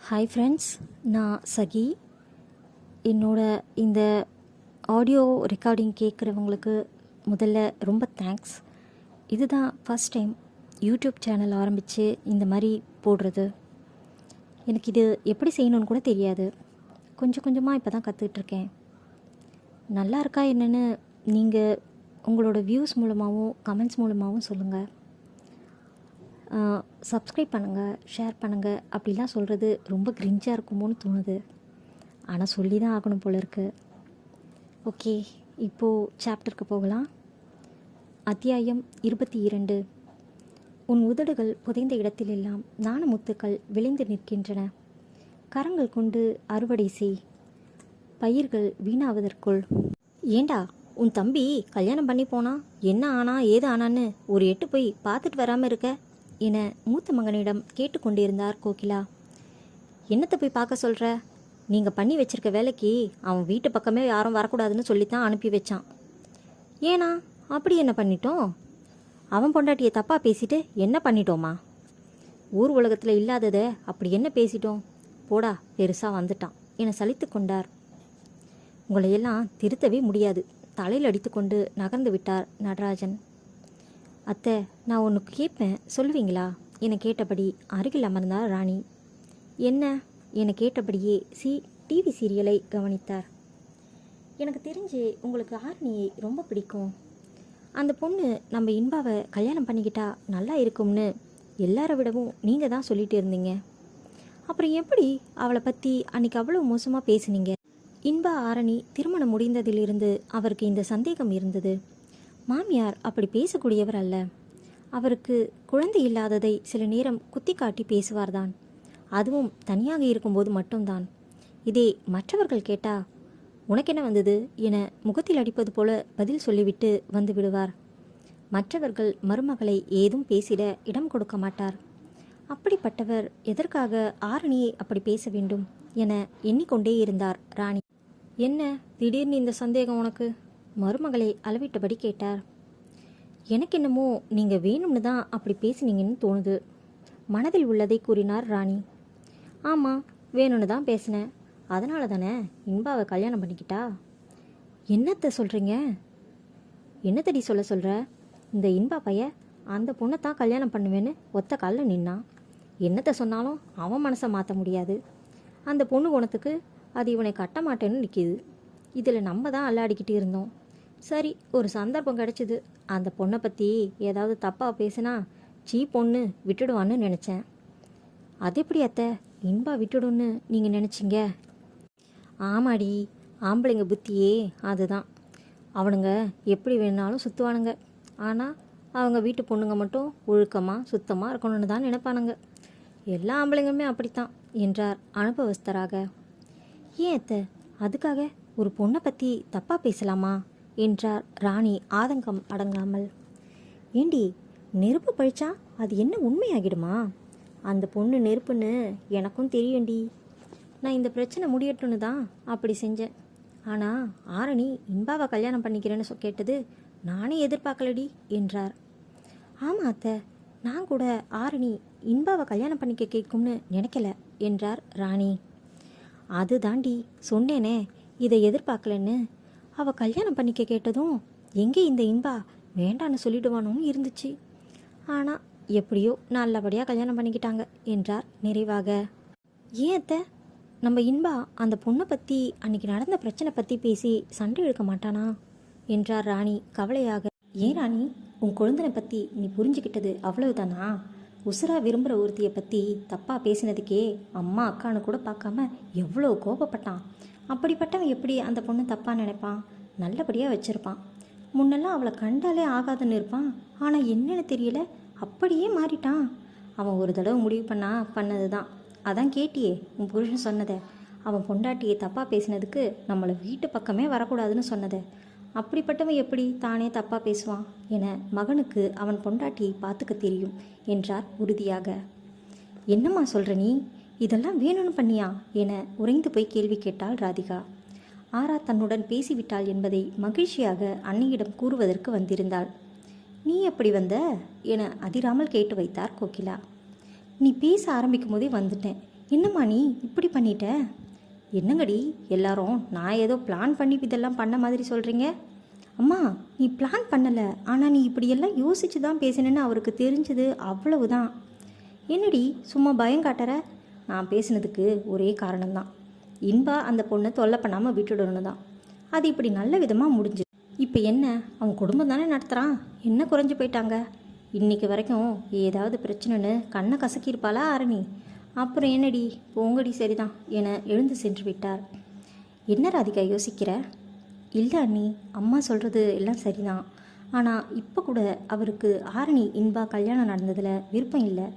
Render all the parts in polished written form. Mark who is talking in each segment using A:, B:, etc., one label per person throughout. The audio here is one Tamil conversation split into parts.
A: ஹாய் ஃப்ரெண்ட்ஸ், நான் சகி. என்னோட இந்த ஆடியோ ரெக்கார்டிங் கேட்குறவங்களுக்கு முதல்ல ரொம்ப தேங்க்ஸ். இதுதான் ஃபஸ்ட் டைம் யூடியூப் சேனல் ஆரம்பித்து இந்த மாதிரி போடுறது. எனக்கு இது எப்படி செய்யணும்னு கூட தெரியாது. கொஞ்சம் கொஞ்சமாக இப்போ தான் கற்றுக்கிட்டுருக்கேன். நல்லா இருக்கா என்னென்னு நீங்கள் உங்களோட வியூஸ் மூலமாகவும் கமெண்ட்ஸ் மூலமாகவும் சொல்லுங்கள். சப்ஸ்கிரைப் பண்ணுங்கள், ஷேர் பண்ணுங்கள். அப்படிலாம் சொல்கிறது ரொம்ப கிரிஞ்சாக இருக்குமோன்னு தோணுது. ஆனால் சொல்லி தான் ஆகணும் போல இருக்குது. ஓகே, இப்போது சாப்டருக்கு போகலாம். அத்தியாயம் 22. உன் உதடுகள் புதைந்த இடத்திலெல்லாம் நாணமுத்துக்கள் விளைந்து நிற்கின்றன. கரங்கள் கொண்டு அறுவடை செய், பயிர்கள் வீணாவதற்குள். ஏண்டா, உன் தம்பி கல்யாணம் பண்ணி போனா என்ன ஆனா ஏது ஆனான்னு ஒரு எட்டு போய் பார்த்துட்டு வராமல் இருக்க என மூத்த மகனிடம் கேட்டுக்கொண்டிருந்தார் கோகிலா. என்னத்தை போய் பார்க்க சொல்கிற? நீங்கள் பண்ணி வச்சிருக்க வேலைக்கு அவன் வீட்டு பக்கமே யாரும் வரக்கூடாதுன்னு சொல்லித்தான் அனுப்பி வச்சான். ஏனா அப்படி என்ன பண்ணிட்டோம்? அவன் பொண்டாட்டியை தப்பாக பேசிட்டு என்ன பண்ணிட்டோமா? ஊர் உலகத்தில் இல்லாததை அப்படி என்ன பேசிட்டோம்? போடா, பெருசாக வந்துட்டான் என சலித்து கொண்டார். உங்களையெல்லாம் திருத்தவே முடியாது, தலையில் அடித்து கொண்டு நகர்ந்து விட்டார் நடராஜன். அத்தை, நான் ஒன்று கேட்பேன், சொல்லுவீங்களா என கேட்டபடி அருகில் அமர்ந்தார் ராணி. என்ன என கேட்டபடியே டிவி சீரியலை கவனித்தார். எனக்கு தெரிஞ்சு உங்களுக்கு ஆர்னியை ரொம்ப பிடிக்கும். அந்த பொண்ணு நம்ம இன்பாவை கல்யாணம் பண்ணிக்கிட்டா நல்லா இருக்கும்னு எல்லாரை விடவும் நீங்கள் தான் சொல்லிட்டு இருந்தீங்க. அப்புறம் எப்படி அவளை பற்றி அன்றைக்கி அவ்வளோ மோசமாக பேசுனீங்க? இன்பா ஆரணி திருமணம் முடிந்ததிலிருந்து அவருக்கு இந்த சந்தேகம் இருந்தது. மாமியார் அப்படி பேசக்கூடியவர் அல்ல. அவருக்கு குழந்தை இல்லாததை சில நேரம் குத்தி காட்டி பேசுவார்தான். அதுவும் தனியாக இருக்கும்போது மட்டும்தான். இதே மற்றவர்கள் கேட்டா உனக்கென்ன வந்தது என முகத்தில் அடிப்பது போல பதில் சொல்லிவிட்டு வந்து விடுவார். மற்றவர்கள் மருமகளை ஏதும் பேசிட இடம் கொடுக்க மாட்டார். அப்படிப்பட்டவர் எதற்காக ஆரணியை அப்படி பேச வேண்டும் என எண்ணிக்கொண்டே இருந்தார் ராணி. என்ன திடீர்னு இந்த சந்தேகம் உனக்கு? மருமகளை அளவிட்டபடி கேட்டார். எனக்கு என்னமோ நீங்கள் வேணும்னு தான் அப்படி பேசினீங்கன்னு தோணுது. மனதில் உள்ளதை கூறினார் ராணி. ஆமாம், வேணும்னு தான் பேசினேன். அதனால தானே இன்பாவை கல்யாணம் பண்ணிக்கிட்டா. என்னத்தை சொல்கிறீங்க? என்னத்தடி சொல்கிற? இந்த இன்பா பைய அந்த பொண்ணை தான் கல்யாணம் பண்ணுவேன்னு ஒத்த காலில் நின்னான். என்னத்தை சொன்னாலும் அவன் மனசை மாற்ற முடியாது. அந்த பொண்ணு குணத்துக்கு அது இவனை கட்ட மாட்டேன்னு நிற்கிது. இதில் நம்ம தான் அல்லாடிக்கிட்டு இருந்தோம். சரி, ஒரு சந்தர்ப்பம் கிடச்சிது. அந்த பொண்ணை பற்றி ஏதாவது தப்பாக பேசினா பொண்ணு விட்டுடுவான்னு நினச்சேன். அது எப்படி அத்தை இன்பா விட்டுடுன்னு நீங்கள் நினச்சிங்க? ஆமாடி, ஆம்பளைங்க புத்தியே அதுதான். அவனுங்க எப்படி வேணாலும் சுற்றுவானுங்க. ஆனால் அவங்க வீட்டு பொண்ணுங்க மட்டும் ஒழுக்கமாக சுத்தமாக இருக்கணும்னு தான் நினைப்பானுங்க. எல்லா ஆம்பளைங்களுமே அப்படித்தான் என்றார் அனுபவஸ்தராக. ஏன் அத்தை, அதுக்காக ஒரு பொண்ணை பற்றி தப்பாக பேசலாமா என்றார் ராணி ஆதங்கம் அடங்காமல். ஏண்டி, நெருப்பு பழிச்சா அது என்ன உண்மையாகிடுமா? அந்த பொண்ணு நெருப்புன்னு எனக்கும் தெரியும்டி. நான் இந்த பிரச்சனை முடியட்டும்னு தான் அப்படி செஞ்சேன். ஆனால் ஆரணி இன்பாவை கல்யாணம் பண்ணிக்கிறேன்னு கேட்டது நானே எதிர்பார்க்கலடி என்றார். ஆமாம் அத்தை, நான் கூட ஆரணி இன்பாவை கல்யாணம் பண்ணிக்க கேட்கும்னு நினைக்கல என்றார் ராணி. அது தாண்டி சொன்னேனே, இதை எதிர்பார்க்கலன்னு. அவள் கல்யாணம் பண்ணிக்க கேட்டதும் எங்கே இந்த இன்பா வேண்டான்னு சொல்லிடுவானோன்னு இருந்துச்சு. ஆனால் எப்படியோ நல்லபடியாக கல்யாணம் பண்ணிக்கிட்டாங்க என்றார் நிறைவாக. ஏன் அத்தை, நம்ம இன்பா அந்த பொண்ணை பற்றி அன்னைக்கு நடந்த பிரச்சனை பற்றி பேசி சண்டை இழுக்க மாட்டானா என்றார் ராணி கவலையாக. ஏன் ராணி, உன் குழந்தைனை பற்றி நீ புரிஞ்சுக்கிட்டது அவ்வளவுதானா? உசுரா விரும்புகிற ஒருத்தியை பற்றி தப்பாக பேசினதுக்கே அம்மா அக்கான்னு கூட பார்க்காம எவ்வளோ கோபப்பட்டான். அப்படிப்பட்டவன் எப்படி அந்த பொண்ணு தப்பாக நினைப்பான்? நல்லபடியாக வச்சுருப்பான். முன்னெல்லாம் அவளை கண்டாலே ஆகாதுன்னு இருப்பான். ஆனால் என்னென்னு தெரியல, அப்படியே மாறிட்டான். அவன் ஒரு தடவை முடிவு பண்ணது தான். அதான் கேட்டியே உன் புருஷன் சொன்னதை. அவன் பொண்டாட்டியை தப்பாக பேசினதுக்கு நம்மளை வீட்டு பக்கமே வரக்கூடாதுன்னு சொன்னதை. அப்படிப்பட்டவன் எப்படி தானே தப்பாக பேசுவான் என மகனுக்கு அவன் பொண்டாட்டியை பார்த்துக்க தெரியும் என்றார் உறுதியாக. என்னம்மா சொல்கிற நீ? இதெல்லாம் வேணும்னு பண்ணியா என உறைந்து போய் கேள்வி கேட்டாள் ராதிகா. ஆரா தன்னுடன் பேசிவிட்டாள் என்பதை மகிழ்ச்சியாக அன்னையிடம் கூறுவதற்கு வந்திருந்தாள். நீ எப்படி வந்த என அதிராமல் கேட்டு வைத்தார் கோகிலா. நீ பேச ஆரம்பிக்கும் போதே வந்துட்டேன். என்னம்மா நீ இப்படி பண்ணிட்ட? என்னங்கடி எல்லாரும் நான் ஏதோ பிளான் பண்ணி இதெல்லாம் பண்ண மாதிரி சொல்கிறீங்க? அம்மா, நீ பிளான் பண்ணலை, ஆனால் நீ இப்படியெல்லாம் யோசிச்சு தான் பேசினேன்னு அவருக்கு தெரிஞ்சது, அவ்வளவுதான். என்னடி சும்மா பயம் காட்டுற? நான் பேசினதுக்கு ஒரே காரணம்தான். இன்பா அந்த பொண்ணை தொல்லை பண்ணாமல் விட்டுடணும் தான். அது இப்படி நல்ல விதமாக முடிஞ்சு. இப்போ என்ன, அவன் குடும்பம் தானே நடத்துகிறான், என்ன குறைஞ்சி போயிட்டாங்க? இன்றைக்கி வரைக்கும் ஏதாவது பிரச்சனைன்னு கண்ணை கசக்கியிருப்பாளா ஆரணி? அப்புறம் என்னடி, போங்கடி சரிதான் என எழுந்து சென்று விட்டார். என்ன ராதிகா யோசிக்கிற? இல்லை அண்ணி, அம்மா சொல்கிறது எல்லாம் சரிதான். ஆனால் இப்போ கூட அவருக்கு ஆரணி இன்பா கல்யாணம் நடந்ததில் விருப்பம் இல்லை.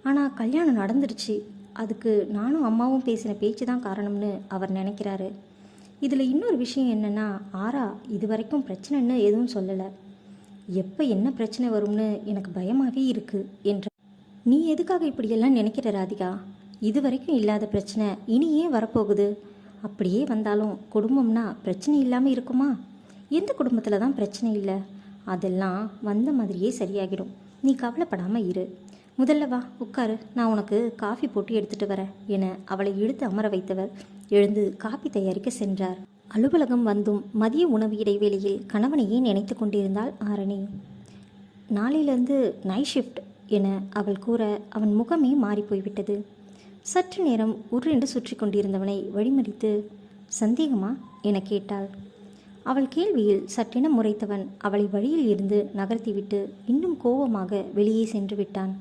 A: ஆனால் கல்யாணம் நடந்துருச்சு, அதுக்கு நானும் அம்மாவும் பேசின பேச்சு தான் காரணம்னு அவர் நினைக்கிறாரு. இதில் இன்னொரு விஷயம் என்னென்னா, ஆரா இது வரைக்கும் பிரச்சனைன்னு எதுவும் சொல்லலை. எப்போ என்ன பிரச்சனை வரும்னு எனக்கு பயமாகவே இருக்குது என்ற. நீ எதுக்காக இப்படியெல்லாம் நினைக்கிற ராதிகா? இது வரைக்கும் இல்லாத பிரச்சனை இனி ஏன் வரப்போகுது? அப்படியே வந்தாலும் குடும்பம்னா பிரச்சனை இல்லாமல் இருக்குமா? எந்த குடும்பத்தில் தான் பிரச்சனை இல்லை? அதெல்லாம் வந்த மாதிரியே சரியாகிடும். நீ கவலைப்படாமல் இரு. முதல்ல வா உட்காரு, நான் உனக்கு காஃபி போட்டு எடுத்துகிட்டு வரேன் என அவளை இழுத்து அமர வைத்தவர் எழுந்து காஃபி தயாரிக்க சென்றார். அலுவலகம் வந்தும் மதிய உணவு இடைவேளையில் கணவனையே நினைத்து கொண்டிருந்தாள் ஆரணி. நாளையிலிருந்து நைட் ஷிஃப்ட் என அவள் கூற அவன் முகமே மாறிப்போய்விட்டது. சற்று நேரம் உருண்டு சுற்றி கொண்டிருந்தவனை வழிமறித்து, சந்தேகமா என கேட்டாள். அவள் கேள்வியில் சற்றென முறைத்தவன் அவளை வழியில் இருந்து நகர்த்திவிட்டு இன்னும் கோபமாக வெளியே சென்று விட்டான்.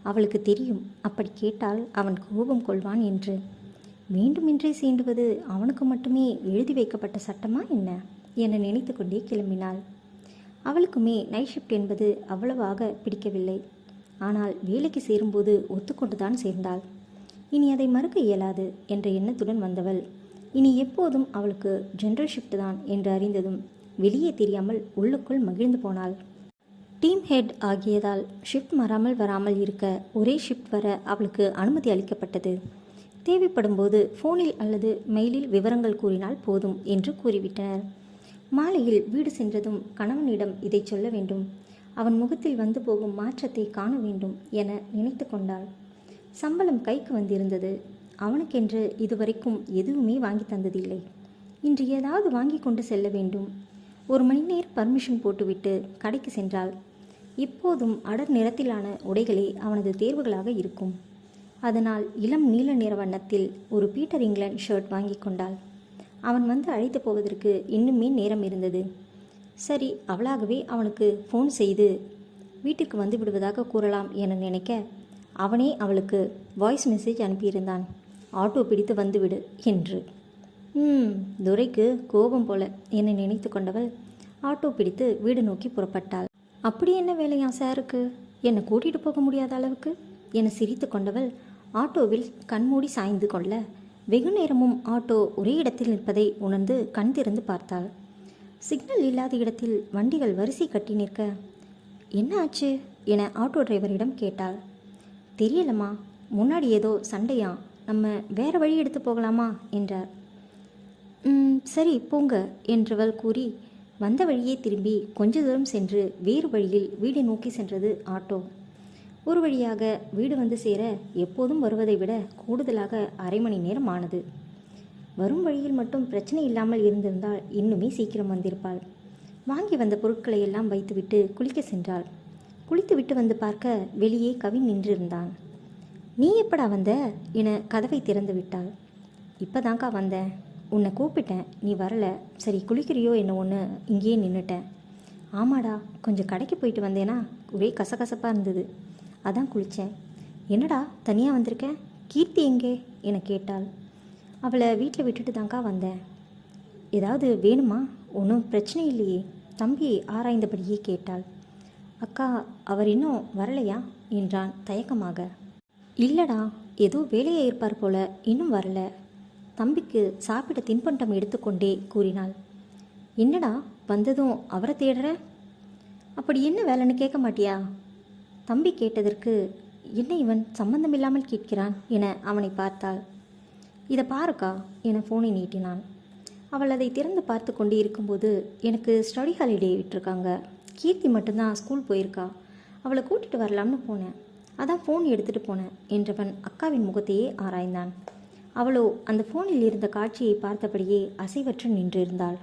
A: அவளுக்கு தெரியும், அப்படி கேட்டால் அவன் கோபம் கொள்வான் என்று. வேண்டுமென்றே சீண்டுவது அவனுக்கு மட்டுமே எழுதி வைக்கப்பட்ட சட்டமா என்ன என நினைத்து கொண்டே கிளம்பினாள். அவளுக்குமே நைட் ஷிஃப்ட் என்பது அவ்வளவாக பிடிக்கவில்லை. ஆனால் வேலைக்கு சேரும்போது ஒத்துக்கொண்டுதான் சேர்ந்தாள். இனி அதை மறுக்க இயலாது என்ற எண்ணத்துடன் வந்தவள் இனி எப்போதும் அவளுக்கு ஜெனரல் ஷிஃப்ட் தான் என்று அறிந்ததும் வெளியே தெரியாமல் உள்ளுக்குள் மகிழ்ந்து போனாள். டீம் ஹெட் ஆகியதால் ஷிஃப்ட் மாறாமல் வராமல் இருக்க ஒரே ஷிஃப்ட் வர அவளுக்கு அனுமதி அளிக்கப்பட்டது. தேவைப்படும் போது ஃபோனில் அல்லது மெயிலில் விவரங்கள் கூறினால் போதும் என்று கூறிவிட்டனர். மாலையில் வீடு சென்றதும் கணவனிடம் இதை சொல்ல வேண்டும், அவன் முகத்தில் வந்து போகும் மாற்றத்தை காண வேண்டும் என நினைத்து கொண்டாள். சம்பளம் கைக்கு வந்திருந்தது. அவனுக்கென்று இதுவரைக்கும் எதுவுமே வாங்கி தந்ததில்லை. இன்று ஏதாவது வாங்கி கொண்டு செல்ல வேண்டும். 1 மணி நேரம் பர்மிஷன் போட்டுவிட்டு கடைக்கு சென்றாள். இப்போதும் அடர் நிறத்திலான உடைகளே அவனது தேர்வுகளாக இருக்கும். அதனால் இளம் நீல நிற வண்ணத்தில் ஒரு பீட்டர் இங்கிலாந்து ஷர்ட் வாங்கி கொண்டாள். அவன் வந்து அழைத்து போவதற்கு இன்னுமே நேரம் இருந்தது. சரி, அவளாகவே அவனுக்கு ஃபோன் செய்து வீட்டுக்கு வந்து விடுவதாக கூறலாம் என நினைக்க, அவனே அவளுக்கு வாய்ஸ் மெசேஜ் அனுப்பியிருந்தான், ஆட்டோ பிடித்து வந்துவிடு என்று. துரைக்கு கோபம் போல என நினைத்து கொண்டவள் ஆட்டோ பிடித்து வீடு நோக்கி புறப்பட்டாள். அப்படி என்ன வேலையா சாருக்கு, என்னை கூட்டிகிட்டு போக முடியாத அளவுக்கு என சிரித்து கொண்டவள் ஆட்டோவில் கண்மூடி சாய்ந்து கொள்ள, வெகு நேரமும் ஆட்டோ ஒரே இடத்தில் நிற்பதை உணர்ந்து கண் திறந்து பார்த்தாள். சிக்னல் இல்லாத இடத்தில் வண்டிகள் வரிசை கட்டி நிற்க, என்ன ஆச்சு என ஆட்டோ டிரைவரிடம் கேட்டாள். தெரியலம்மா, முன்னாடி ஏதோ சண்டையா, நம்ம வேற வழி எடுத்து போகலாமா என்றார். சரி போங்க என்றவள் கூறி வந்த வழியே திரும்பி கொஞ்ச தூரம் சென்று வேறு வழியில் வீடு நோக்கி சென்றது ஆட்டோ. ஒரு வழியாக வீடு வந்து சேர எப்போதும் வருவதை விட கூடுதலாக 1/2 மணி நேரம் ஆனது. வரும் வழியில் மட்டும் பிரச்சனை இல்லாமல் இருந்திருந்தால் இன்னுமே சீக்கிரம் வந்திருப்பாள். வாங்கி வந்த பொருட்களை எல்லாம் வைத்துவிட்டு குளிக்க சென்றாள். குளித்துவிட்டு வந்து பார்க்க வெளியே கவின் நின்றிருந்தான். நீ எப்படா வந்த என கதவை திறந்து விட்டாள். இப்போதான்க்கா வந்தேன், உன்னை கூப்பிட்டேன், நீ வரல, சரி குளிக்கிறியோ என்ன ஒன்று இங்கேயே நின்றுட்டேன். ஆமாடா, கொஞ்சம் கடைக்கு போயிட்டு வந்தேனா, ஒரே கசகசப்பாக இருந்தது, அதான் குளித்தேன். என்னடா தனியாக வந்திருக்கேன், கீர்த்தி எங்கே என கேட்டாள். அவளை வீட்டில் விட்டுட்டு தான்க்கா வந்தேன். ஏதாவது வேணுமா? ஒன்றும் பிரச்சனை இல்லையே, தம்பி ஆராய்ந்தபடியே கேட்டாள். அக்கா, அவர் இன்னும் வரலையா என்றான் தயக்கமாக. இல்லைடா, ஏதோ வேலையை இருப்பார் போல, இன்னும் வரல. தம்பிக்கு சாப்பிட தின்பண்டம் எடுத்துக்கொண்டே கூறினாள். என்னடா வந்ததும் அவரை தேடுற? அப்படி என்ன வேலைன்னு கேட்க மாட்டியா? தம்பி கேட்டதற்கு என்ன இவன் சம்பந்தமில்லாமல் கேட்கிறான் என அவனை பார்த்தாள். இதை பாருக்கா என ஃபோனை நீட்டினான். அவள் அதை திறந்து பார்த்து கொண்டே இருக்கும்போது, எனக்கு ஸ்டடி ஹாலிடே விட்டுருக்காங்க, கீர்த்தி மட்டும்தான் ஸ்கூல் போயிருக்கா, அவளை கூட்டிகிட்டு வரலாம்னு போனேன். அதான் ஃபோன் எடுத்துகிட்டு போனேன் என்றவன் அக்காவின் முகத்தையே ஆராய்ந்தான். அவளோ அந்த ஃபோனில் இருந்த காட்சியை பார்த்தபடியே அசைவற்று நின்றிருந்தாள்.